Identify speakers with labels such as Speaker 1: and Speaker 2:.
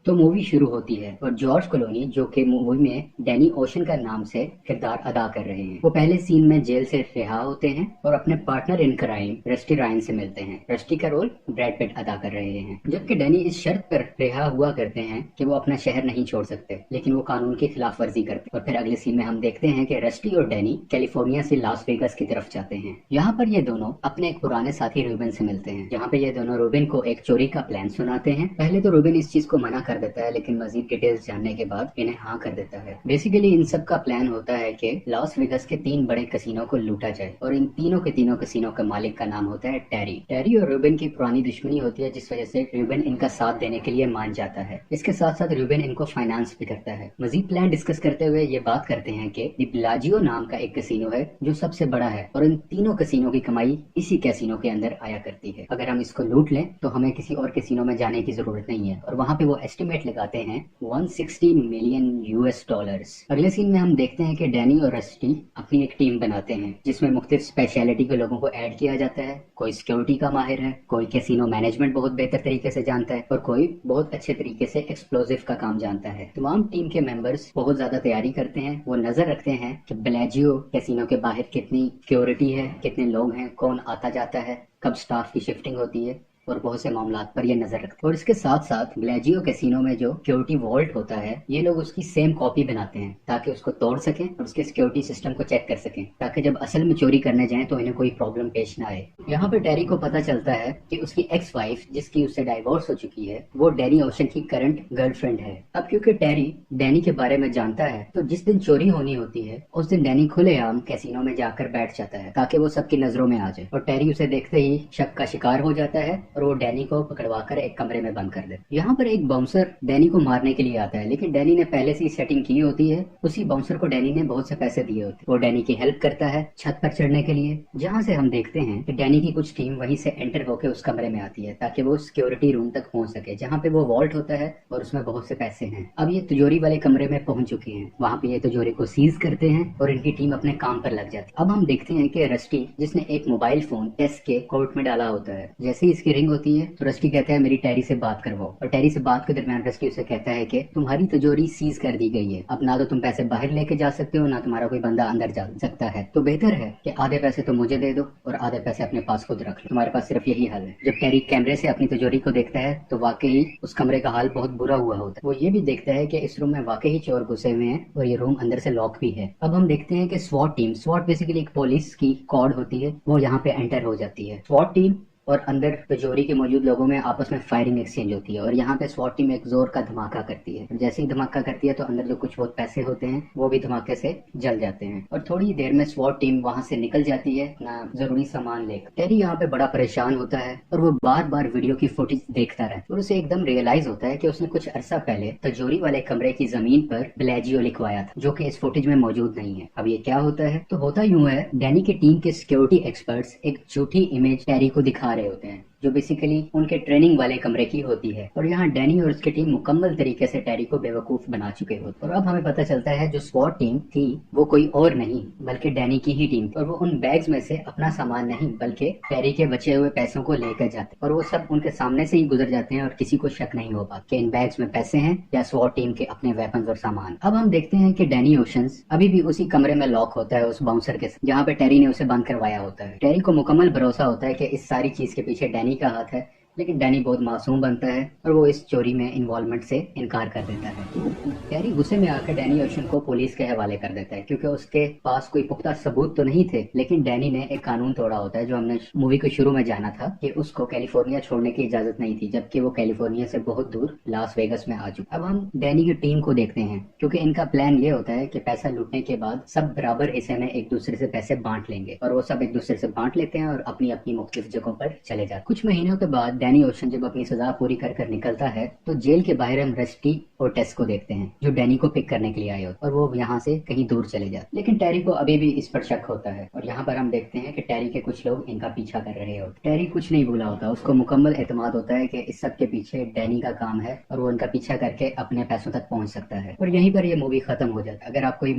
Speaker 1: तो मूवी शुरू होती है और जॉर्ज क्लोनी जो कि मूवी में डैनी ओशन का नाम से किरदार अदा कर रहे हैं, वो पहले सीन में जेल से रिहा होते हैं और अपने partner in crime rusty Ryan से मिलते हैं। रस्टी का रोल ब्रैड पिट अदा कर रहे हैं, जबकि डैनी इस शर्त पर रिहा हुआ करते हैं कि वो अपना शहर नहीं छोड़ सकते, लेकिन वो कानून की खिलाफ वर्जी करते हैं। और फिर अगले सीन में हम देखते हैं कि रस्टी और डैनी कैलिफोर्निया से लास वेगास की तरफ जाते हैं। यहाँ पर ये दोनों अपने एक पुराने साथी रूबेन से मिलते हैं, जहाँ पे ये दोनों रूबेन को एक चोरी का प्लान सुनाते हैं। पहले तो रूबेन इस चीज को मना कर देता है, लेकिन मजीद डिटेल्स जानने के बाद इन्हें हाँ कर देता है। बेसिकली इन सब का प्लान होता है कि लॉस वेगास के 3 बड़े कसिनो को लूटा जाए, और इन तीनों के तीनों कसिनो का मालिक का नाम होता है टेरी। टेरी और रूबेन की पुरानी दुश्मनी होती है, जिस वजह से रूबेन इनका साथ देने के लिए मान जाता है। इसके साथ साथ रूबेन इनको फाइनेंस भी करता है। मजीद प्लान डिस्कस करते हुए ये बात करते हैं कि दी बेलाजियो नाम का एक कसिनो है जो सबसे बड़ा है, और इन तीनों कसिनो की कमाई इसी कैसीनो के अंदर आया करती है। अगर हम इसको लूट लें तो हमें किसी और कैसीनो में जाने की जरूरत नहीं है। और वहाँ पे वो एस्टिमेट लगाते हैं 160 मिलियन यूएस डॉलर्स। अगले सीन में हम देखते हैं कि डैनी और रस्टी अपनी एक टीम बनाते हैं, जिसमें मुख्तलिफ स्पेशलिटी के लोगों को ऐड किया जाता है। कोई सिक्योरिटी का माहिर है, कोई कैसीनो मैनेजमेंट बहुत बेहतर तरीके से जानता है, और कोई बहुत अच्छे तरीके से एक्सप्लोजिव का काम जानता है। तमाम टीम के मेंबर्स बहुत ज्यादा तैयारी करते हैं। वो नजर रखते हैं कि बेलाजियो कैसीनो के बाहर कितनी सिक्योरिटी है, कितने लोग हैं, कौन आता जाता है, कब स्टाफ की शिफ्टिंग होती है, और बहुत से मामलात पर ये नजर रखते हैं। और इसके साथ साथ बेलाजियो कैसीनो में जो सिक्योरिटी वॉल्ट होता है, ये लोग उसकी सेम कॉपी बनाते हैं ताकि उसको तोड़ सकें और उसके सिक्योरिटी सिस्टम को चेक कर सकें, ताकि जब असल में चोरी करने जाएं तो इन्हें कोई प्रॉब्लम पेश ना आए। यहाँ पर टेरी को पता चलता है कि उसकी एक्स वाइफ, जिसकी उससे डाइवोर्स हो चुकी है, वो डैनी ओशन की करंट गर्लफ्रेंड है। अब क्योंकि टेरी डैनी के बारे में जानता है, तो जिस दिन चोरी होनी होती है उस दिन डैनी खुलेआम कैसीनो में जाकर बैठ जाता है ताकि वो सबकी नजरों में आ जाए। और टेरी उसे देखते ही शक का शिकार हो जाता है और वो डैनी को पकड़वाकर एक कमरे में बंद कर देता है। यहाँ पर एक बाउंसर डैनी को मारने के लिए आता है, लेकिन डैनी ने पहले से ही सेटिंग की होती है। उसी बाउंसर को डैनी ने बहुत से पैसे दिए होते हैं। वो डैनी की हेल्प करता है छत पर चढ़ने के लिए, जहाँ से हम देखते हैं कि डैनी की कुछ टीम वहीं से एंटर होकर उस कमरे में आती है ताकि वो सिक्योरिटी रूम तक पहुंच सके, जहाँ पे वो वॉल्ट होता है और उसमें बहुत से पैसे हैं। अब ये तिजोरी वाले कमरे में पहुंच चुके हैं। वहाँ पे ये तिजोरी को सीज करते हैं और इनकी टीम अपने काम पर लग जाती है। अब हम देखते हैं कि रस्टी, जिसने एक मोबाइल फोन टेस्ट के कोर्ट में डाला होता है, जैसे ही इसकी रिंग होती है तो रस्टी कहता है मेरी टेरी से बात करवाओ। और टेरी से बात के दरमियान रस्टी उसे कहता है कि तुम्हारी तिजोरी सीज कर दी गई है, अब ना तो तुम पैसे बाहर लेके जा सकते हो, ना तुम्हारा कोई बंदा अंदर जा सकता है, तो बेहतर है कि आधे पैसे तो मुझे दे दो और आधे पैसे अपने पास खुद रख लो, तुम्हारे पास सिर्फ यही हल है। जब टेरी कैमरे से अपनी तिजोरी को देखता है तो वाकई उस कमरे का हाल बहुत बुरा हुआ होता है। वो ये भी देखता है कि इस रूम में वाकई चोर घुसे हुए हैं और ये रूम अंदर से लॉक भी है। अब हम देखते हैं कि स्वॉट टीम, स्वॉट बेसिकली एक पुलिस की कॉर्ड होती है, वो यहाँ पे एंटर हो जाती है। स्वॉट टीम और अंदर तिजोरी के मौजूद लोगों में आपस में फायरिंग एक्सचेंज होती है, और यहाँ पे स्वॉट टीम एक जोर का धमाका करती है। जैसे ही धमाका करती है तो अंदर जो कुछ बहुत पैसे होते हैं वो भी धमाके से जल जाते हैं, और थोड़ी देर में स्वॉट टीम वहां से निकल जाती है अपना जरूरी सामान लेकर। टेरी यहाँ पे बड़ा परेशान होता है और वो बार बार वीडियो की फुटेज देखता रहता है, और उसे एकदम रियलाइज होता है कि उसने कुछ अरसा पहले तिजोरी वाले कमरे की जमीन पर बेलाजियो लिखवाया था, जो कि इस फुटेज में मौजूद नहीं है। अब ये क्या होता है? तो होता यूं है, डैनी की टीम के सिक्योरिटी एक्सपर्ट्स एक झूठी इमेज टेरी को दिखा रहे होते हैं, जो बेसिकली उनके ट्रेनिंग वाले कमरे की होती है, और यहाँ डैनी और उसकी टीम मुकम्मल तरीके से टेरी को बेवकूफ बना चुके होते। और अब हमें पता चलता है जो स्वॉट टीम थी वो कोई और नहीं बल्कि डैनी की ही टीम, और वो उन बैग्स में से अपना सामान नहीं बल्कि टेरी के बचे हुए पैसों को लेकर जाते, और वो सब उनके सामने से ही गुजर जाते हैं और किसी को शक नहीं हो पाता कि इन बैग्स में पैसे हैं या स्वॉट टीम के अपने वेपन्स और सामान। अब हम देखते हैं कि डैनी ओशंस अभी भी उसी कमरे में लॉक होता है उस बाउंसर के साथ, जहाँ पे टेरी ने उसे बंद करवाया होता है। टेरी को मुकम्मल भरोसा होता है कि इस सारी चीज के पीछे डैनी का हाथ है, लेकिन डैनी बहुत मासूम बनता है और वो इस चोरी में इन्वॉल्वमेंट से इनकार कर देता है। टेरी गुस्से में आकर डैनी ओशन को पुलिस के हवाले कर देता है, क्योंकि उसके पास कोई पुख्ता सबूत तो नहीं थे, लेकिन डैनी ने एक कानून तोड़ा होता है जो हमने मूवी के शुरू में जाना था कि उसको कैलिफोर्निया छोड़ने की इजाजत नहीं थी, जबकि वो कैलिफोर्निया से बहुत दूर लास वेगस में आ चुका। अब हम डैनी की टीम को देखते हैं, क्योंकि इनका प्लान ये होता है कि पैसा लूटने के बाद सब बराबर हिस्से में एक दूसरे से पैसे बांट लेंगे, और वो सब एक दूसरे से बांट लेते हैं और अपनी अपनी मुख्तलिफ जगहों पर चले जाते हैं। कुछ महीनों के बाद डैनी ओशन जब अपनी सजा पूरी कर निकलता है तो जेल के बाहर हम रस्टी और टेस को देखते हैं, जो डैनी को पिक करने के लिए आए होते, और वो यहाँ से कहीं दूर चले जाते, लेकिन टेरी को अभी भी इस पर शक होता है। और यहाँ पर हम देखते हैं कि टेरी के कुछ लोग इनका पीछा कर रहे होते। टेरी कुछ नहीं भूला होता, उसको मुकम्मल एतमाद होता है कि इस सब के पीछे डैनी का काम है और वो इनका पीछा करके अपने पैसों तक पहुंच सकता है। और यहीं पर ये मूवी खत्म हो जाता है। अगर आपको ये